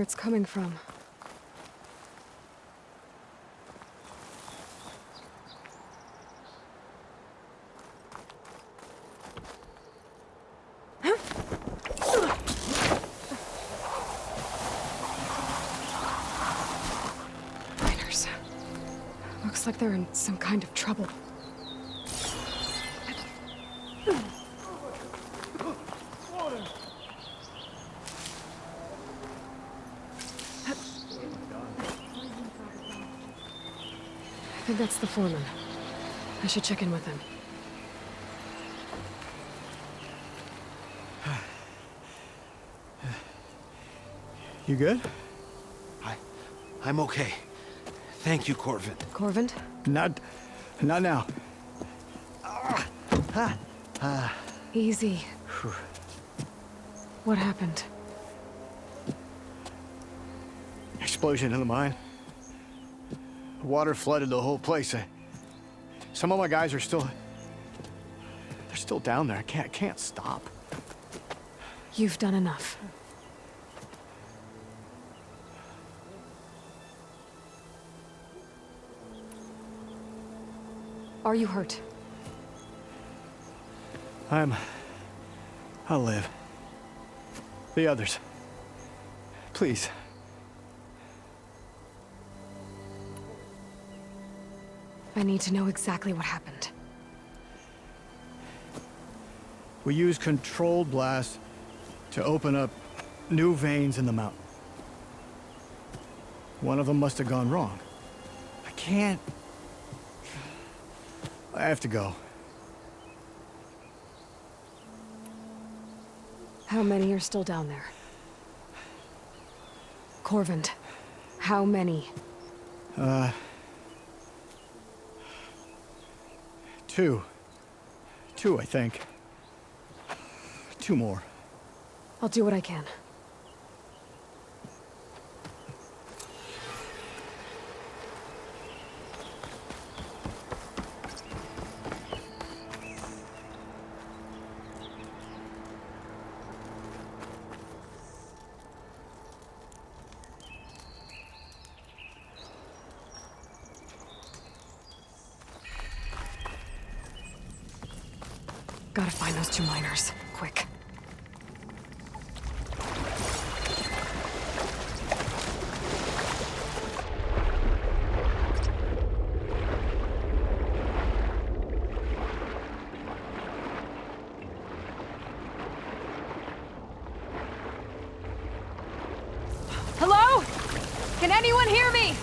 it's coming from. Miners. Looks like they're in some kind of trouble. I think that's the foreman. I should check in with him. You good? I'm okay. Thank you, Corvin. Corvin? Not now. Easy. What happened? Explosion in the mine. Water flooded the whole place. Some of my guys are still... They're still down there. I can't stop. You've done enough. Are you hurt? I'll live. The others. Please. I need to know exactly what happened. We used controlled blasts to open up new veins in the mountain. One of them must have gone wrong. I have to go. How many are still down there? Corvin, how many? Two. Two, I think. Two more. I'll do what I can. Gotta find those two miners, quick. Hello? Can anyone hear me?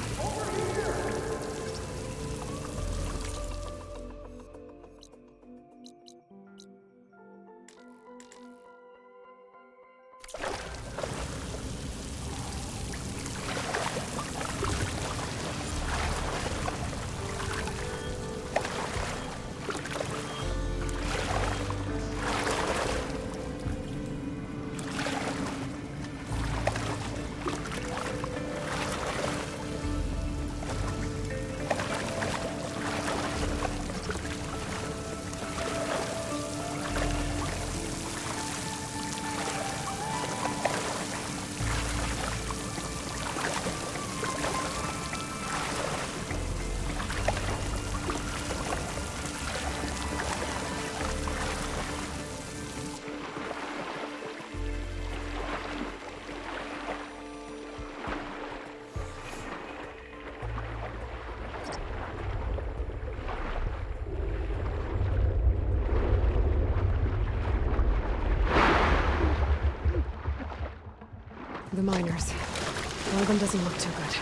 The miners. One of them doesn't look too good.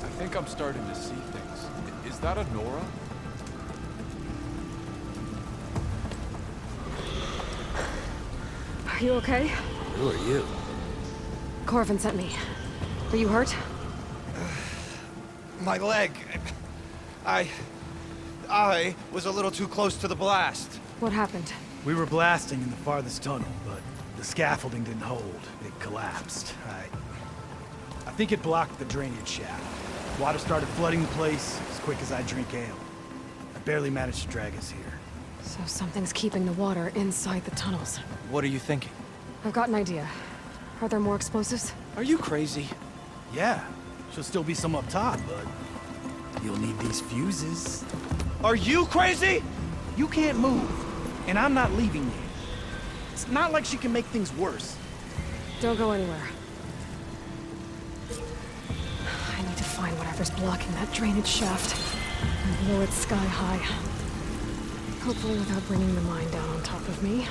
I think I'm starting to see things. Is that a Nora? Are you okay? Who are you? Corvin sent me. Are you hurt? My leg. I was a little too close to the blast. What happened? We were blasting in the farthest tunnel, but the scaffolding didn't hold. It collapsed. I think it blocked the drainage shaft. Water started flooding the place as quick as I drink ale. I barely managed to drag us here. So something's keeping the water inside the tunnels. What are you thinking? I've got an idea. Are there more explosives? Are you crazy? Yeah, should still be some up top, but you'll need these fuses. Are you crazy? You can't move, and I'm not leaving you. It's not like she can make things worse. Don't go anywhere. I need to find whatever's blocking that drainage shaft and blow it sky high. Hopefully without bringing the mine down on top of me.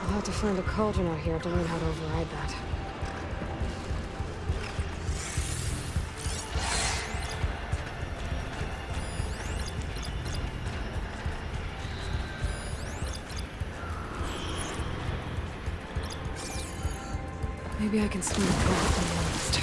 I'll have to find a cauldron out here to learn how to override that. Maybe I can swing the cauldron from the list.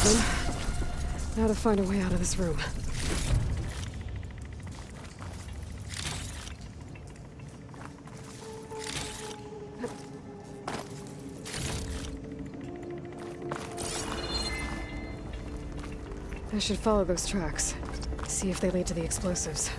them. Now to find a way out of this room. I should follow those tracks. See if they lead to the explosives.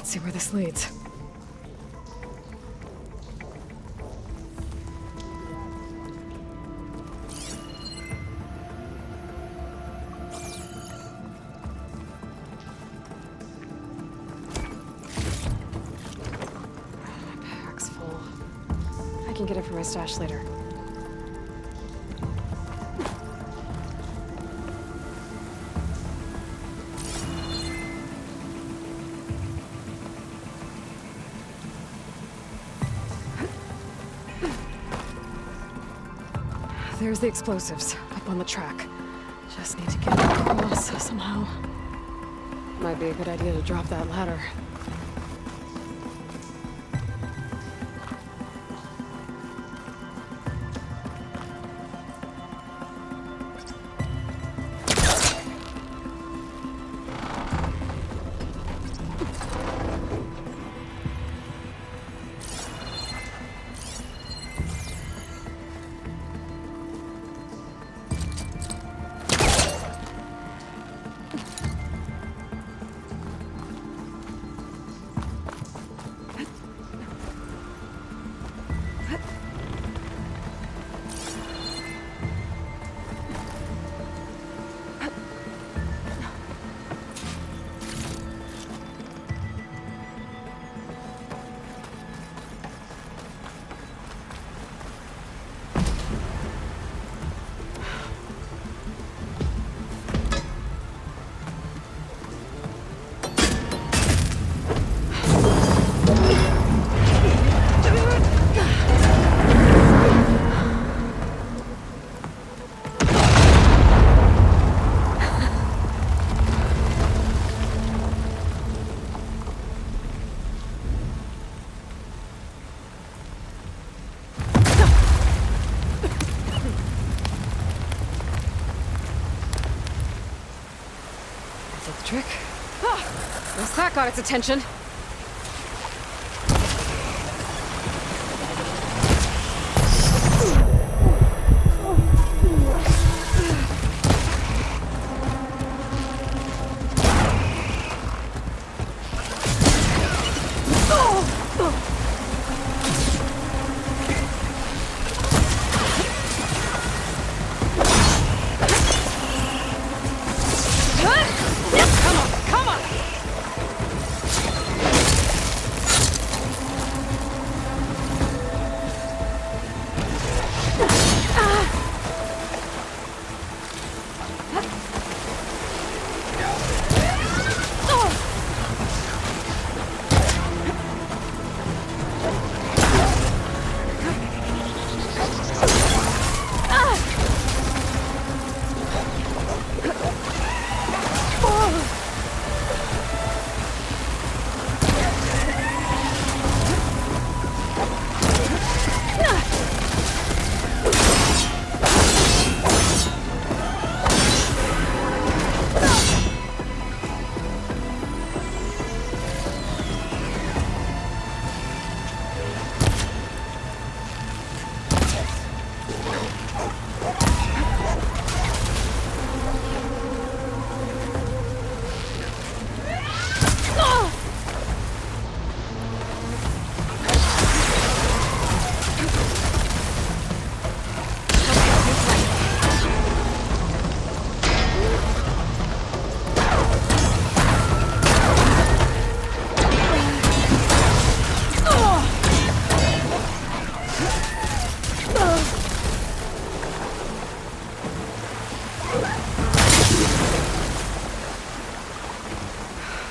Let's see where this leads. Pack's full. I can get it from my stash later. There's the explosives, up on the track. Just need to get across somehow. Might be a good idea to drop that ladder. Trick. Ah, guess that got its attention.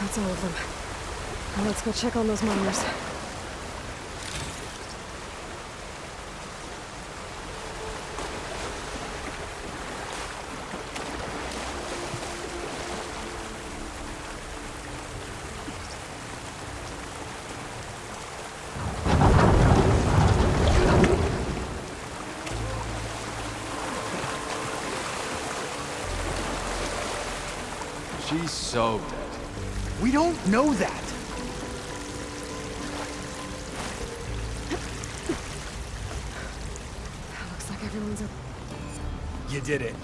That's all of them. Now let's go check on those miners. She's so dead. We don't know that. Looks like everyone's up. You did it.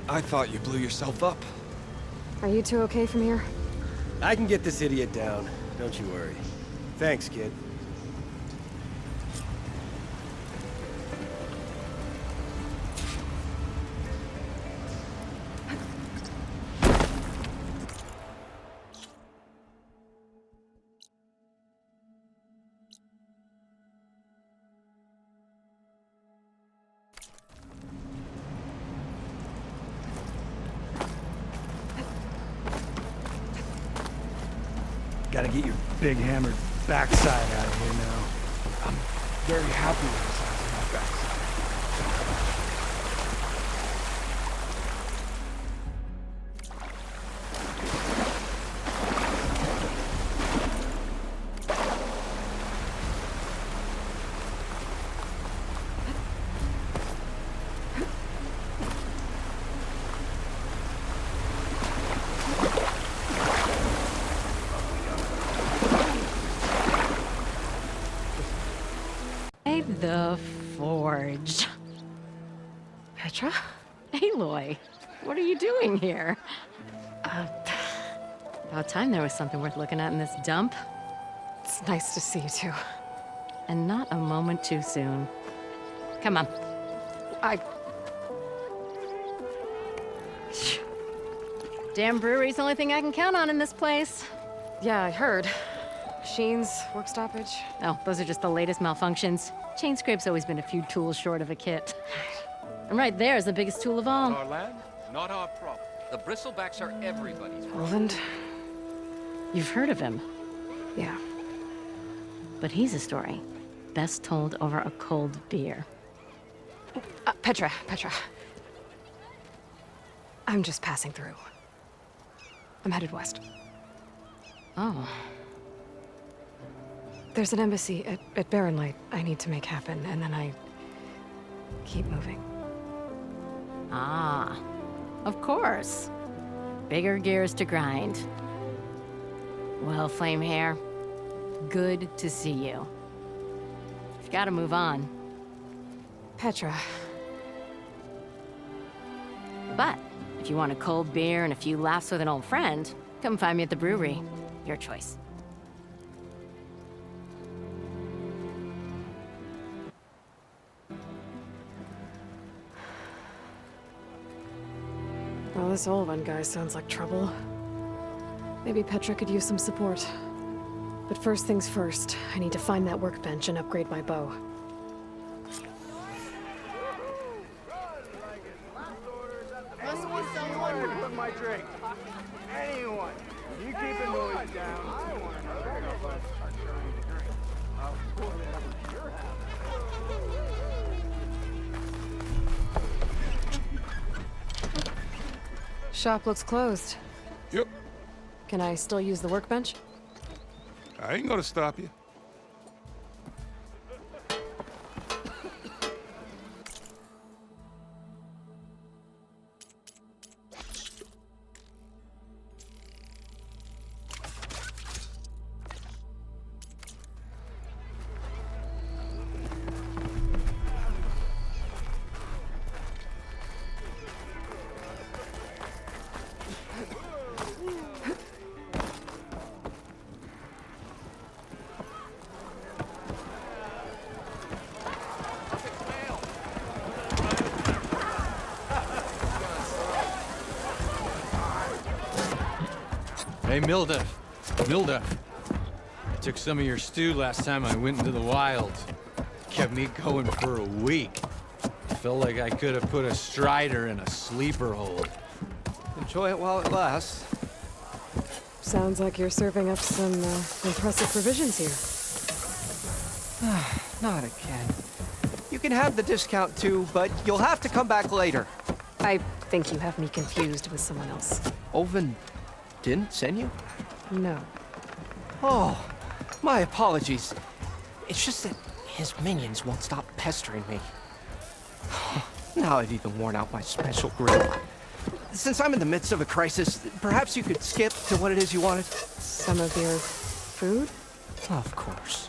I thought you blew yourself up. Are you two okay from here? I can get this idiot down. Don't you worry. Thanks, kid. Gotta get your big hammered backside out of here now. I'm very happy with the size of my backside. The Forge. Petra? Aloy, what are you doing here? About time there was something worth looking at in this dump. It's nice to see you too. And not a moment too soon. Come on. Damn brewery's the only thing I can count on in this place. Yeah, I heard. Machines, work stoppage. Oh, those are just the latest malfunctions. Chain scrape's always been a few tools short of a kit. And right there is the biggest tool of all. Our land, not our problem. The Bristlebacks are everybody's problem. Roland? You've heard of him, Yeah. but he's a story best told over a cold beer. Petra. I'm just passing through. I'm headed west. Oh, There's an embassy at Barren Light I need to make happen, and then I keep moving. ah, of course. Bigger gears to grind. Well, Flamehair, good to see you. You've got to move on. Petra. But if you want a cold beer and a few laughs with an old friend, come find me at the brewery. Your choice. Well, this Olwen guy sounds like trouble. Maybe Petra could use some support. But first things first, I need to find that workbench and upgrade my bow. My drink. Anyone. You keep the noise down. Shop looks closed. Yep. Can I still use the workbench? I ain't gonna stop you. Hey, Milda. I took some of your stew last time I went into the wilds. Kept me going for a week. Felt like I could have put a Strider in a sleeper hold. Enjoy it while it lasts. Sounds like you're serving up some impressive provisions here. Not again. You can have the discount too, but you'll have to come back later. I think you have me confused with someone else. Olvin didn't send you? No. Oh, my apologies. It's just that his minions won't stop pestering me. Now I've even worn out my special grill. Since I'm in the midst of a crisis, perhaps you could skip to what it is you wanted? Some of your food? Of course.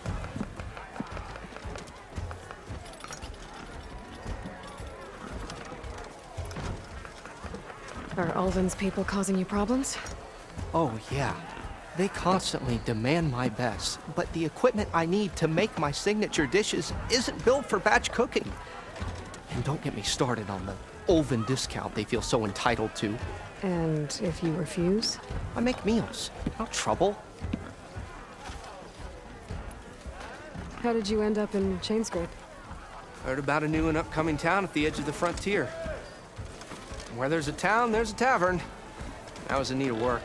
Are Ulvin's people causing you problems? Oh, yeah. They constantly demand my best, but the equipment I need to make my signature dishes isn't built for batch cooking. And don't get me started on the Ulvin discount they feel so entitled to. And if you refuse? I make meals, not trouble. How did you end up in Chainscrape? Heard about a new and upcoming town at the edge of the frontier. Where there's a town, there's a tavern. I was in need of work.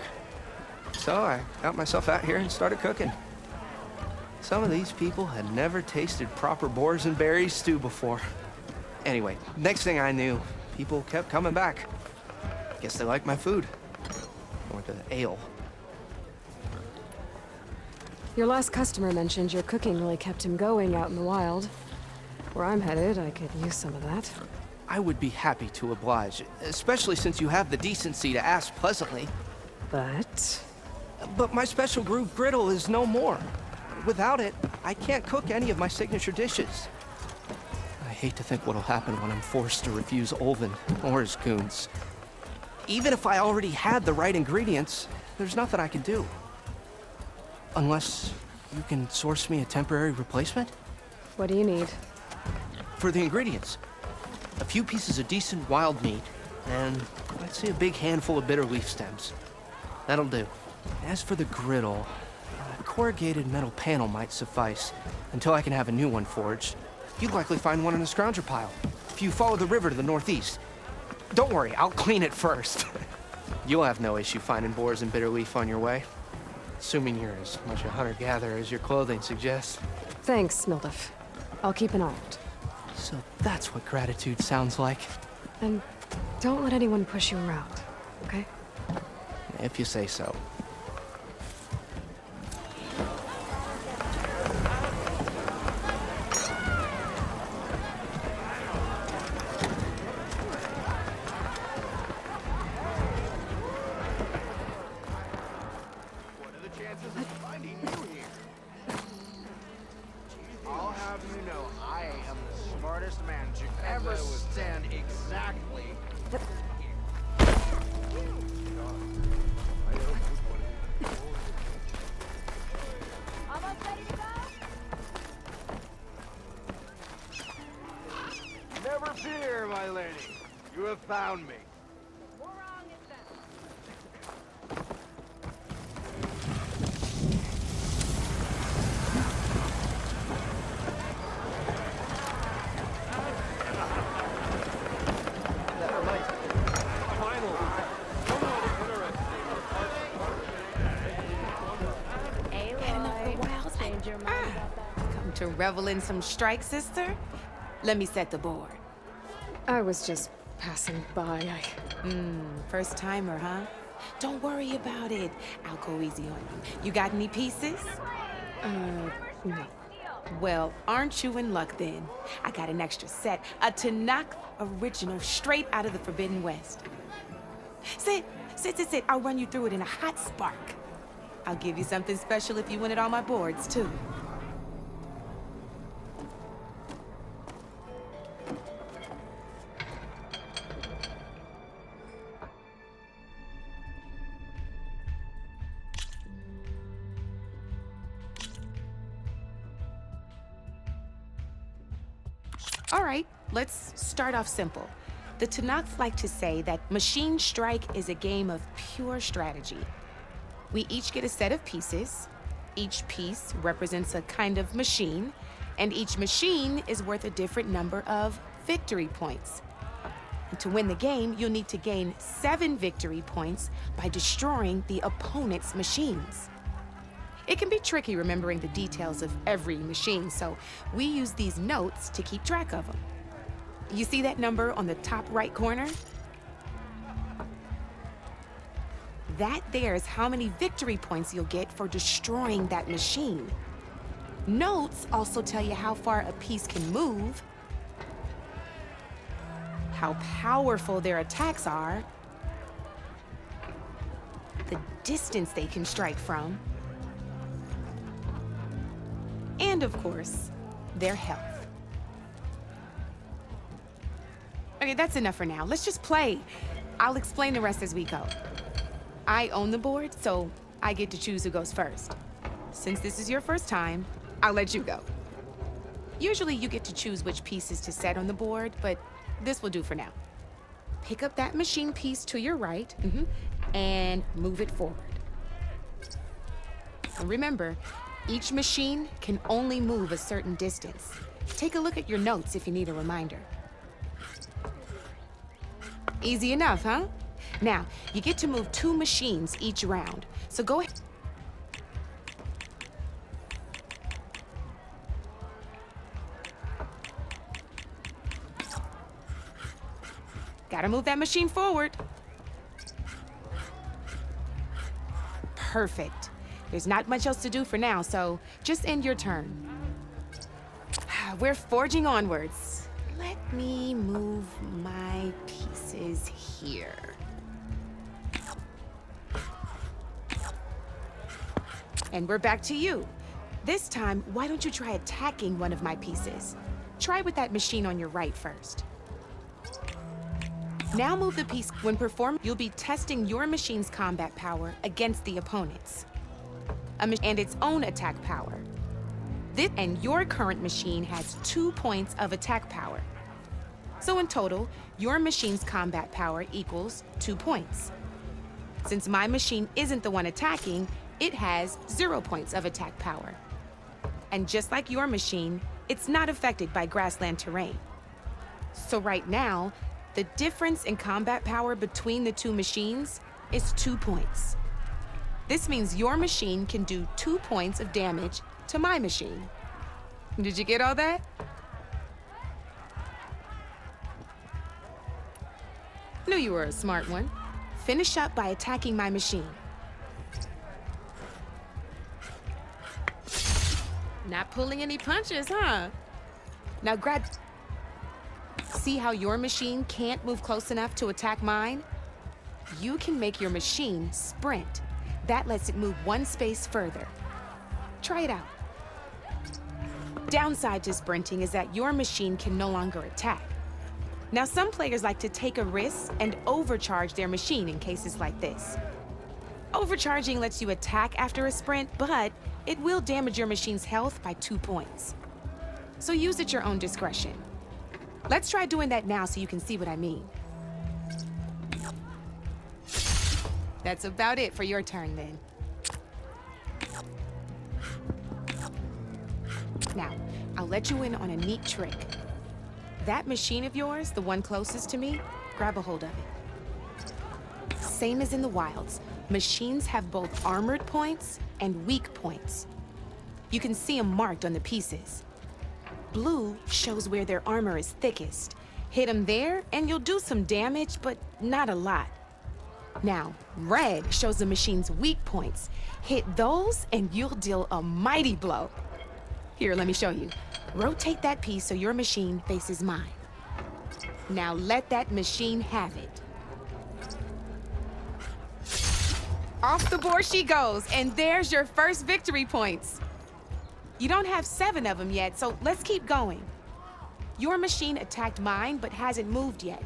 So I got myself out here and started cooking. Some of these people had never tasted proper boars and berries stew before. Anyway, next thing I knew, people kept coming back. Guess they liked my food. Or the ale. Your last customer mentioned your cooking really kept him going out in the wild. Where I'm headed, I could use some of that. I would be happy to oblige, especially since you have the decency to ask pleasantly. But my special groove griddle is no more. Without it, I can't cook any of my signature dishes. I hate to think what'll happen when I'm forced to refuse Ulvin or his goons. Even if I already had the right ingredients, there's nothing I can do. Unless you can source me a temporary replacement? What do you need? For the ingredients. A few pieces of decent wild meat, and I'd say a big handful of bitter leaf stems. That'll do. As for the griddle, a corrugated metal panel might suffice, until I can have a new one forged. You'd likely find one in a scrounger pile, if you follow the river to the northeast. Don't worry, I'll clean it first. You'll have no issue finding boars and bitter leaf on your way. Assuming you're as much a hunter-gatherer as your clothing suggests. Thanks, Mildef. I'll keep an eye out. So that's what gratitude sounds like. And don't let anyone push you around, okay? If you say so. What are the chances of finding you here? I'll have you know, I am the smartest man to ever stand exactly. Never fear, my lady. You have found me. Come to revel in some strike, sister? Let me set the board. I was just passing by. First timer, huh? Don't worry about it. I'll go easy on you. You got any pieces? No. Well, aren't you in luck then? I got an extra set, a Tanakh original straight out of the Forbidden West. Sit. I'll run you through it in a hot spark. I'll give you something special if you win it on my boards, too. All right, let's start off simple. The Tanakh like to say that Machine Strike is a game of pure strategy. We each get a set of pieces. Each piece represents a kind of machine, and each machine is worth a different number of victory points. And to win the game, you'll need to gain 7 victory points by destroying the opponent's machines. It can be tricky remembering the details of every machine, so we use these notes to keep track of them. You see that number on the top right corner? That there is how many victory points you'll get for destroying that machine. Notes also tell you how far a piece can move, how powerful their attacks are, the distance they can strike from, and of course, their health. Okay, that's enough for now. Let's just play. I'll explain the rest as we go. I own the board, so I get to choose who goes first. Since this is your first time, I'll let you go. Usually you get to choose which pieces to set on the board, but this will do for now. Pick up that machine piece to your right, and move it forward. And remember, each machine can only move a certain distance. Take a look at your notes if you need a reminder. Easy enough, huh? Now, you get to move 2 machines each round, so go ahead. Gotta move that machine forward. Perfect. There's not much else to do for now, so just end your turn. We're forging onwards. Let me move my pieces here. And we're back to you. This time, why don't you try attacking one of my pieces? Try with that machine on your right first. Now move the piece. When performed, you'll be testing your machine's combat power against the opponent's. And its own attack power. And your current machine has 2 points of attack power. So in total, your machine's combat power equals 2 points. Since my machine isn't the one attacking, it has 0 points of attack power. And just like your machine, it's not affected by grassland terrain. So right now, the difference in combat power between the 2 machines is 2 points. This means your machine can do 2 points of damage to my machine. Did you get all that? Knew you were a smart one. Finish up by attacking my machine. Not pulling any punches, huh? Now grab... See how your machine can't move close enough to attack mine? You can make your machine sprint. That lets it move 1 space further. Try it out. Downside to sprinting is that your machine can no longer attack. Now, some players like to take a risk and overcharge their machine in cases like this. Overcharging lets you attack after a sprint, but it will damage your machine's health by 2 points. So use at your own discretion. Let's try doing that now so you can see what I mean. That's about it for your turn, then. Now, I'll let you in on a neat trick. That machine of yours, the one closest to me, grab a hold of it. Same as in the wilds, machines have both armored points and weak points. You can see them marked on the pieces. Blue shows where their armor is thickest. Hit them there, and you'll do some damage, but not a lot. Now, red shows the machine's weak points. Hit those, and you'll deal a mighty blow. Here, let me show you. Rotate that piece so your machine faces mine. Now let that machine have it. Off the board she goes, and there's your first victory points. You don't have 7 of them yet, so let's keep going. Your machine attacked mine, but hasn't moved yet.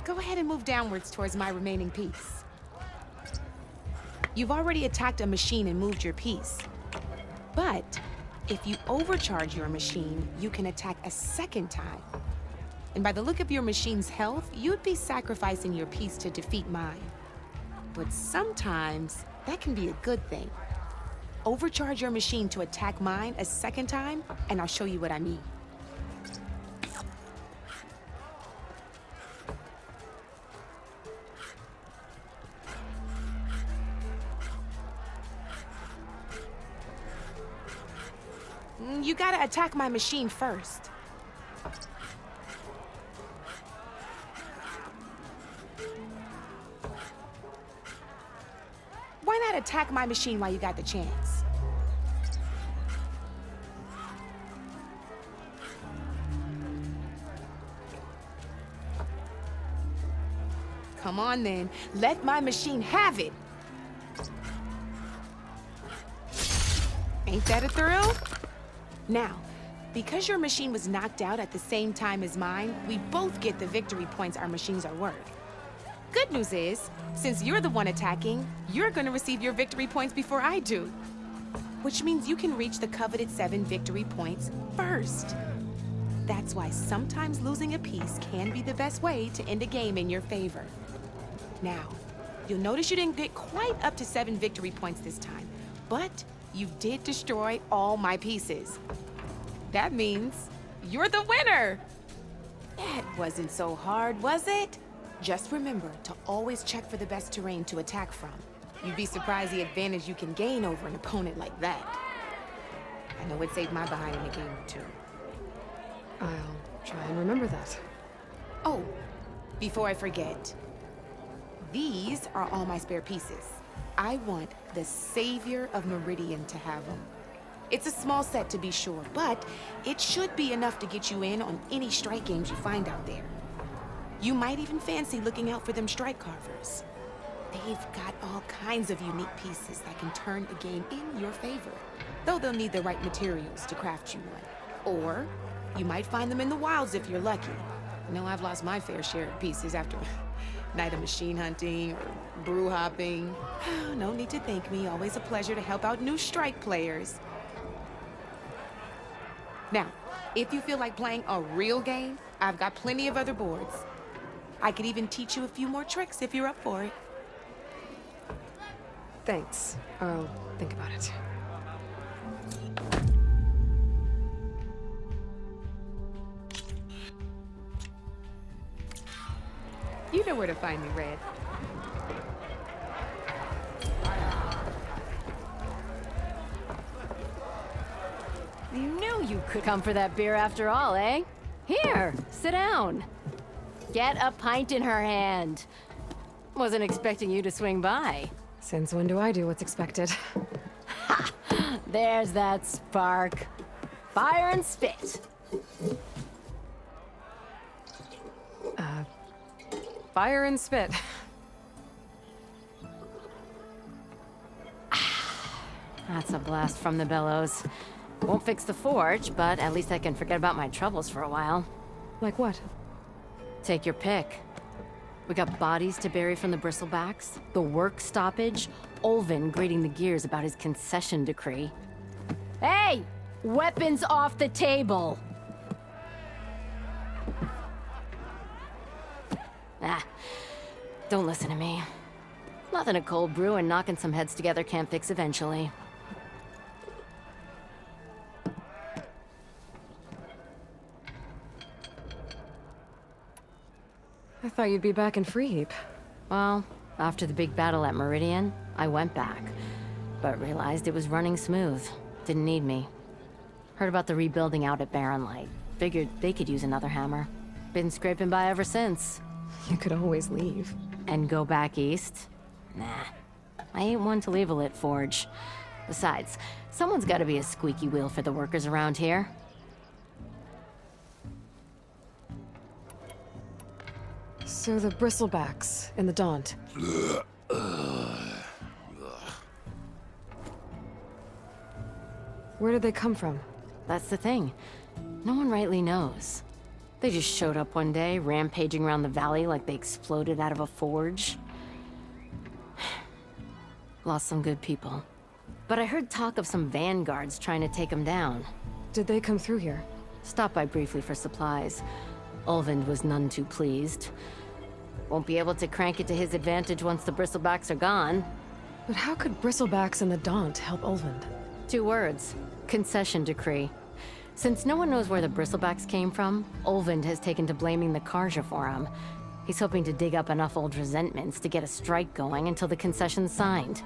Go ahead and move downwards towards my remaining piece. You've already attacked a machine and moved your piece. But if you overcharge your machine, you can attack a second time. And by the look of your machine's health, you'd be sacrificing your piece to defeat mine. But sometimes that can be a good thing. Overcharge your machine to attack mine a second time, and I'll show you what I mean. You gotta attack my machine first. Why not attack my machine while you got the chance? Come on then, let my machine have it. Ain't that a thrill? Now, because your machine was knocked out at the same time as mine, we both get the victory points our machines are worth. Good news is, since you're the one attacking, you're gonna receive your victory points before I do. Which means you can reach the coveted 7 victory points first. That's why sometimes losing a piece can be the best way to end a game in your favor. Now, you'll notice you didn't get quite up to 7 victory points this time, but you did destroy all my pieces. That means you're the winner! It wasn't so hard, was it? Just remember to always check for the best terrain to attack from. You'd be surprised the advantage you can gain over an opponent like that. I know it saved my behind in a game or 2. I'll try and remember that. Oh, before I forget, these are all my spare pieces. I want the Savior of Meridian to have them. It's a small set to be sure, but it should be enough to get you in on any strike games you find out there. You might even fancy looking out for them strike carvers. They've got all kinds of unique pieces that can turn a game in your favor, though they'll need the right materials to craft you one. Or you might find them in the wilds if you're lucky. I know I've lost my fair share of pieces after a night of machine hunting or brew hopping. No need to thank me, always a pleasure to help out new strike players. Now, if you feel like playing a real game, I've got plenty of other boards. I could even teach you a few more tricks if you're up for it. Thanks. I'll think about it. You know where to find me, Red. You knew you could come for that beer after all, eh? Here, sit down. Get a pint in her hand. Wasn't expecting you to swing by. Since when do I do what's expected? Ha! There's that spark. Fire and spit. Fire and spit. That's a blast from the bellows. Won't fix the forge, but at least I can forget about my troubles for a while. Like what? Take your pick. We got bodies to bury from the bristlebacks, the work stoppage, Olvin grating the gears about his concession decree. Hey! Weapons off the table! Ah, don't listen to me. Nothing a cold brew and knocking some heads together can't fix eventually. I thought you'd be back in Freeheap. Well, after the big battle at Meridian, I went back, but realized it was running smooth. Didn't need me. Heard about the rebuilding out at Barren Light. Figured they could use another hammer. Been scraping by ever since. You could always leave. And go back east? Nah. I ain't one to leave a lit forge. Besides, someone's gotta be a squeaky wheel for the workers around here. So the bristlebacks in the Daunt. Where did they come from? That's the thing. No one rightly knows. They just showed up one day, rampaging around the valley like they exploded out of a forge. Lost some good people. But I heard talk of some vanguards trying to take them down. Did they come through here? Stopped by briefly for supplies. Ulvund was none too pleased. Won't be able to crank it to his advantage once the bristlebacks are gone. But how could bristlebacks and the Daunt help Ulvund? 2 words. Concession decree. Since no one knows where the bristlebacks came from, Ulvund has taken to blaming the Karja for him. He's hoping to dig up enough old resentments to get a strike going until the concession's signed.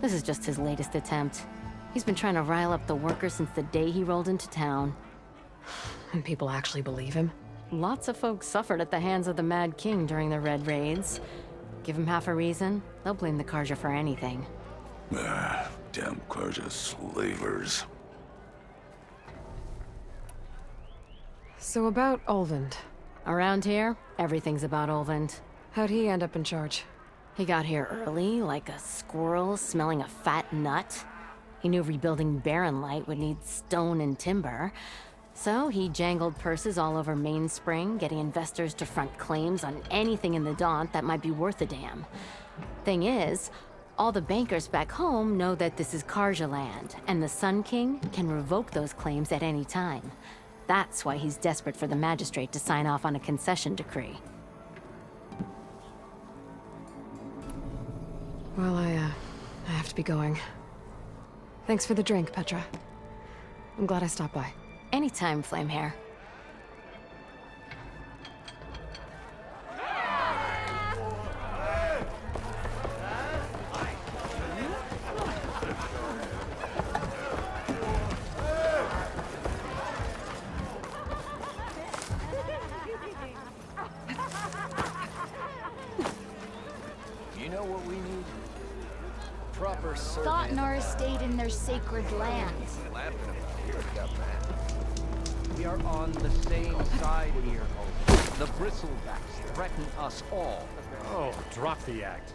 This is just his latest attempt. He's been trying to rile up the workers since the day he rolled into town. And people actually believe him? Lots of folks suffered at the hands of the Mad King during the Red Raids. Give him half a reason, they'll blame the Carja for anything. Damn Carja slavers. So about Ulvund. Around here, everything's about Ulvund. How'd he end up in charge? He got here early, like a squirrel smelling a fat nut. He knew rebuilding Barren Light would need stone and timber. So he jangled purses all over Mainspring, getting investors to front claims on anything in the Daunt that might be worth a damn. Thing is, all the bankers back home know that this is Carja land, and the Sun King can revoke those claims at any time. That's why he's desperate for the magistrate to sign off on a concession decree. Well, I have to be going. Thanks for the drink, Petra. I'm glad I stopped by. Anytime, Flamehair. You know what we need? Proper service. Thotnar stayed in their sacred lands. We are on the same side here, Ulvund. The Bristlebacks threaten us all. Oh, drop the act.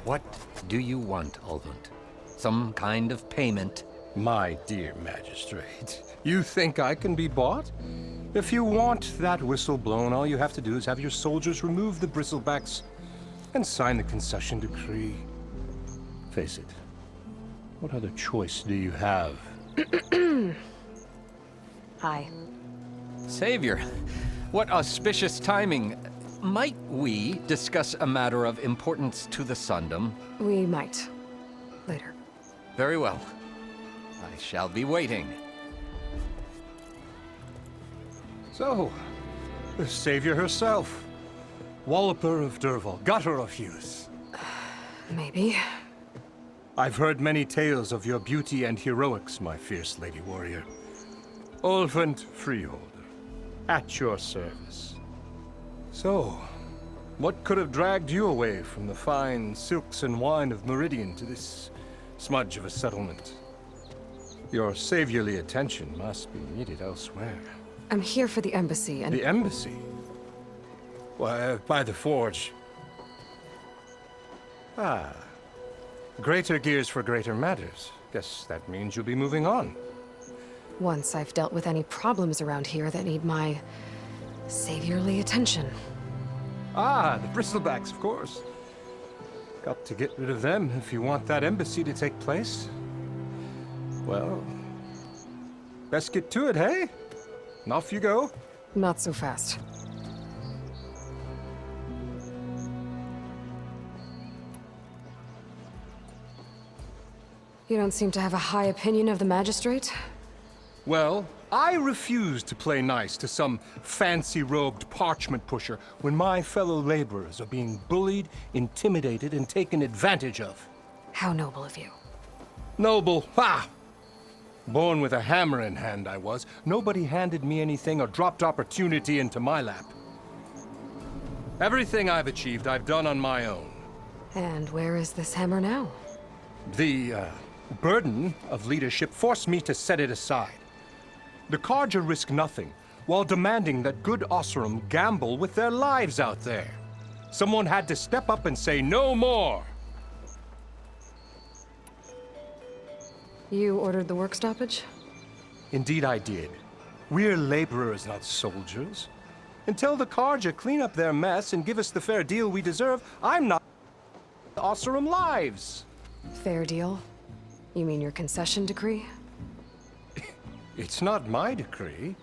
What do you want, Ulvund? Some kind of payment? My dear magistrate, you think I can be bought? If you want that whistle blown, all you have to do is have your soldiers remove the Bristlebacks and sign the concession decree. Face it, what other choice do you have? Hi. Savior, what auspicious timing. Might we discuss a matter of importance to the Sundom? We might. Later. Very well. I shall be waiting. So, the Savior herself. Walloper of Derval, Gutter of Youth. Maybe. I've heard many tales of your beauty and heroics, my fierce lady warrior. Ulvund Freeholder, at your service. So, what could have dragged you away from the fine silks and wine of Meridian to this smudge of a settlement? Your saviorly attention must be needed elsewhere. I'm here for the embassy and— The embassy? Why, by the forge. Ah. Greater gears for greater matters. Guess that means you'll be moving on. Once I've dealt with any problems around here that need my saviorly attention. Ah, the Bristlebacks, of course. Got to get rid of them if you want that embassy to take place. Well, best get to it, hey? And off you go. Not so fast. You don't seem to have a high opinion of the magistrate? Well, I refuse to play nice to some fancy-robed parchment pusher when my fellow laborers are being bullied, intimidated, and taken advantage of. How noble of you. Noble? Ha! Born with a hammer in hand, I was. Nobody handed me anything or dropped opportunity into my lap. Everything I've achieved, I've done on my own. And where is this hammer now? The, burden of leadership forced me to set it aside. The Carja risk nothing, while demanding that good Oseram gamble with their lives out there. Someone had to step up and say no more! You ordered the work stoppage? Indeed I did. We're laborers, not soldiers. Until the Carja clean up their mess and give us the fair deal we deserve, I'm not Oseram lives! Fair deal? You mean your concession decree? It's not my decree.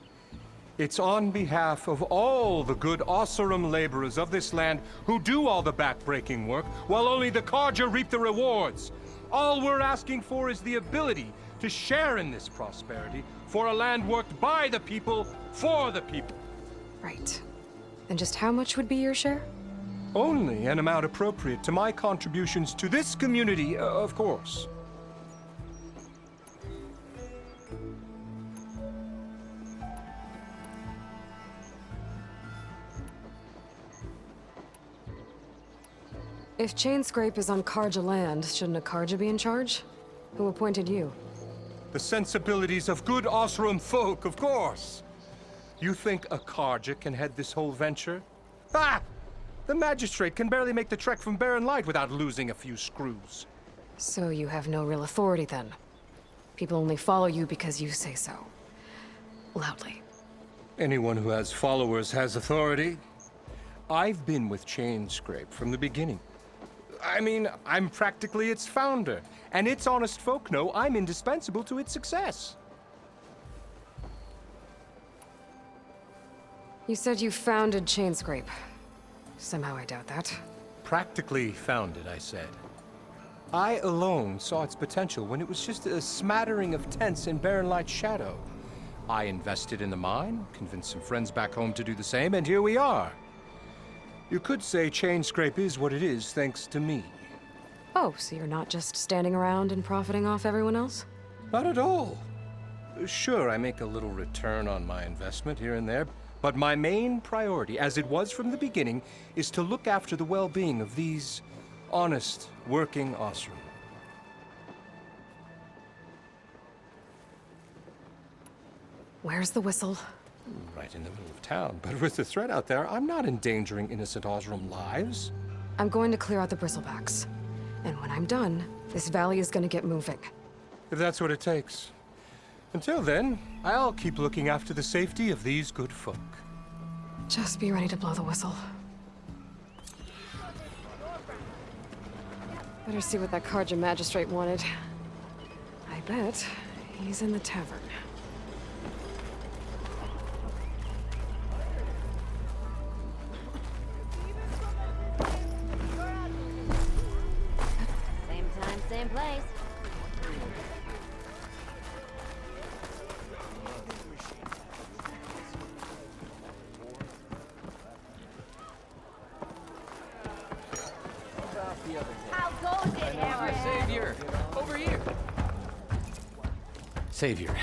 It's on behalf of all the good Oseram laborers of this land who do all the backbreaking work, while only the Carja reap the rewards. All we're asking for is the ability to share in this prosperity for a land worked by the people, for the people. Right. And just how much would be your share? Only an amount appropriate to my contributions to this community, of course. If Chainscrape is on Karja land, shouldn't a Karja be in charge? Who appointed you? The sensibilities of good Osram folk, of course. You think a Karja can head this whole venture? Ah! The magistrate can barely make the trek from Barren Light without losing a few screws. So you have no real authority then? People only follow you because you say so. Loudly. Anyone who has followers has authority. I've been with Chainscrape from the beginning. I mean, I'm practically its founder, and its honest folk know I'm indispensable to its success. You said you founded Chainscrape. Somehow I doubt that. Practically founded, I said. I alone saw its potential when it was just a smattering of tents in Barren Light's shadow. I invested in the mine, convinced some friends back home to do the same, and here we are. You could say Chainscrape is what it is thanks to me. Oh, so you're not just standing around and profiting off everyone else? Not at all. Sure, I make a little return on my investment here and there, but my main priority, as it was from the beginning, is to look after the well-being of these honest, working Osram. Where's the whistle? Right in the middle of town, but with the threat out there, I'm not endangering innocent Osram lives. I'm going to clear out the bristlebacks. And when I'm done, this valley is going to get moving. If that's what it takes. Until then, I'll keep looking after the safety of these good folk. Just be ready to blow the whistle. Better see what that Karja magistrate wanted. I bet he's in the tavern. Same time, same place. How goes it, Aaron? Savior, over here. Savior,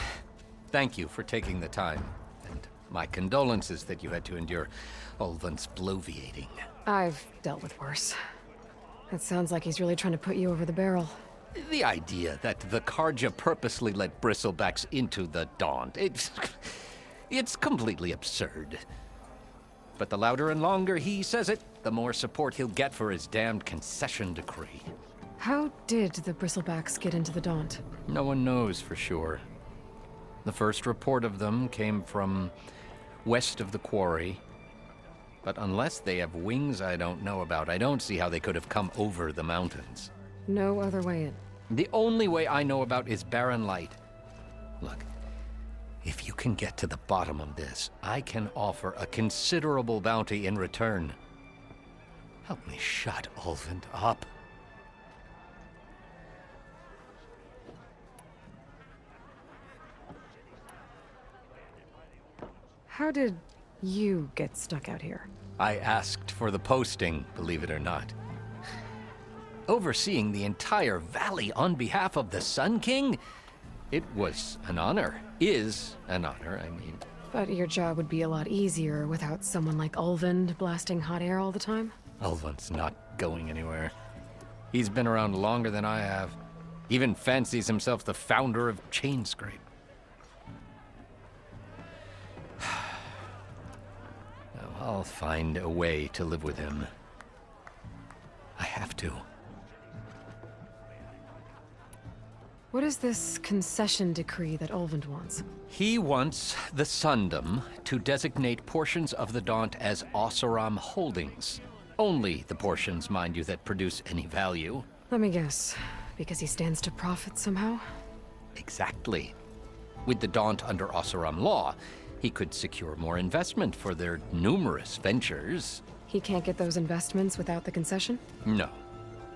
thank you for taking the time. And my condolences that you had to endure Ulvund's bloviating. I've dealt with worse. It sounds like he's really trying to put you over the barrel. The idea that the Karja purposely let bristlebacks into the Daunt, it's completely absurd. But the louder and longer he says it, the more support he'll get for his damned concession decree. How did the bristlebacks get into the Daunt? No one knows for sure. The first report of them came from west of the quarry. But unless they have wings I don't know about, I don't see how they could have come over the mountains. No other way in. The only way I know about is Barren Light. Look, if you can get to the bottom of this, I can offer a considerable bounty in return. Help me shut Ulvund up. How did you get stuck out here? I asked for the posting, believe it or not. Overseeing the entire valley on behalf of the Sun King? It was an honor. Is an honor, I mean. But your job would be a lot easier without someone like Ulvund blasting hot air all the time? Ulvund's not going anywhere. He's been around longer than I have. Even fancies himself the founder of Chainscrape. I'll find a way to live with him. I have to. What is this concession decree that Ulvund wants? He wants the Sundom to designate portions of the Daunt as Oseram holdings. Only the portions, mind you, that produce any value. Let me guess. Because he stands to profit somehow? Exactly. With the Daunt under Oseram law, he could secure more investment for their numerous ventures. He can't get those investments without the concession? No.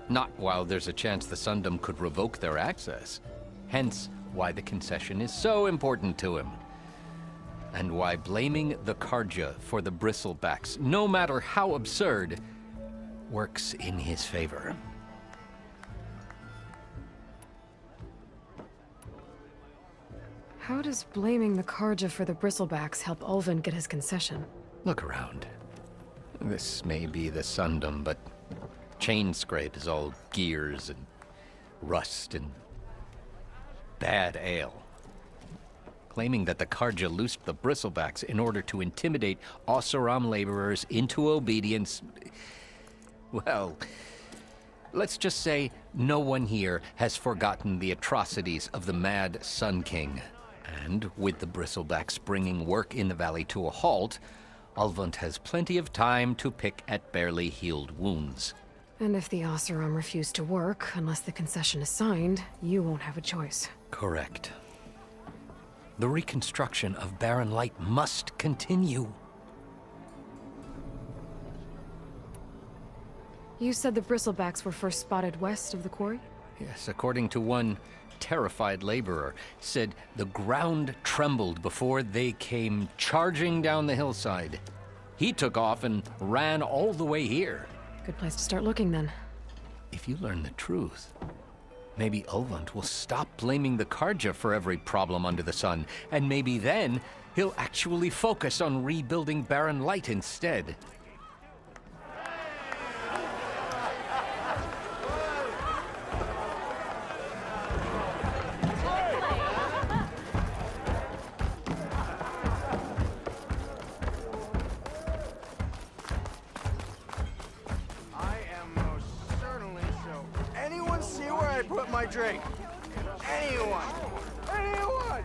Not while there's a chance the Sundom could revoke their access. Hence, why the concession is so important to him. And why blaming the Karja for the bristlebacks, no matter how absurd, works in his favor. How does blaming the Karja for the bristlebacks help Ulvund get his concession? Look around. This may be the Sundom, but chain scrape is all gears and rust and bad ale. Claiming that the Carja loosed the bristlebacks in order to intimidate Oseram laborers into obedience. Well, let's just say no one here has forgotten the atrocities of the Mad Sun King. And with the bristlebacks bringing work in the valley to a halt, Ulvund has plenty of time to pick at barely healed wounds. And if the Oseram refuse to work, unless the concession is signed, you won't have a choice. Correct. The reconstruction of Barren Light must continue. You said the bristlebacks were first spotted west of the quarry? Yes, according to one terrified laborer, said the ground trembled before they came charging down the hillside. He took off and ran all the way here. Good place to start looking, then. If you learn the truth, maybe Ulvund will stop blaming the Carja for every problem under the sun, and maybe then he'll actually focus on rebuilding Barren Light instead. My drink. Anyone! Anyone!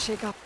Shake up.